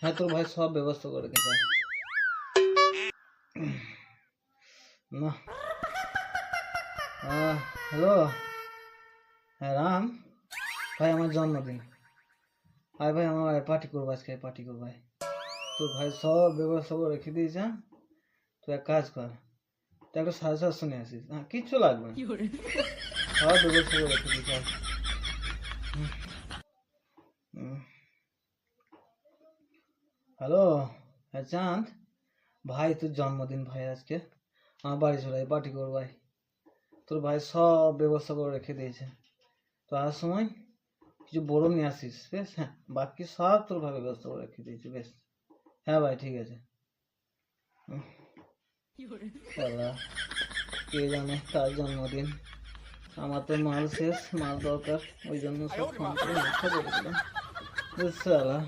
হ্যাঁ তোর ভাই সব ব্যবস্থা করে রেখেছে। না হ্যালো, হ্যাঁ রাম ভাই, আমার জন্মদিন, আয় ভাই আমার পার্টি করবো, আজকে পার্টি করবো ভাই। তোর ভাই সব ব্যবস্থা করে রেখে দিয়েছে। তুই এক কাজ কর, তুই একটা সাজেশন শুনে আসিস, হ্যাঁ কিচ্ছু লাগবে না, সব ব্যবস্থা করে রেখে দিয়েছে। হ্যালো, হ্যাঁ চাঁদ ভাই, তোর জন্মদিন ভাই, আজকে আমার বাড়ি চলে আয়, পার্টি করবো ভাই। তোর ভাই সব ব্যবস্থা করে রেখে দিয়েছে, তো আসার সময় কিছু বড় নিয়ে আসিস বেশ। হ্যাঁ বাকি সব তোর ভাই ব্যবস্থা করে রেখে দিয়েছে বেশ। হ্যাঁ ভাই ঠিক আছে। শালা, কে জানে কার জন্মদিন, আমার তো মাল শেষ, মাল দরকার, ওই জন্য সব ফোন করে মিথ্যা বলে দিলাম। শালা